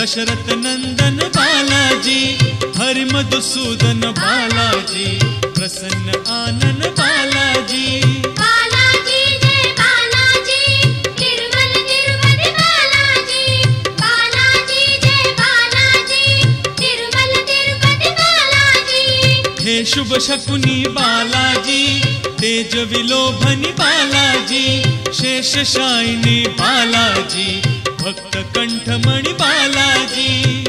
दशरथ नंदन बालाजी, हरि मधुसूदन बालाजी, प्रसन्न आनन बालाजी। बालाजी जय बालाजी, तिरुमल तिरुपति बालाजी। बालाजी जय बालाजी, तिरुमल तिरुपति बालाजी। हे शुभ शकुनी बालाजी, तेज विलोभनी बालाजी, शेषशायिनी बालाजी, भक्त कंठमणि बालाजी।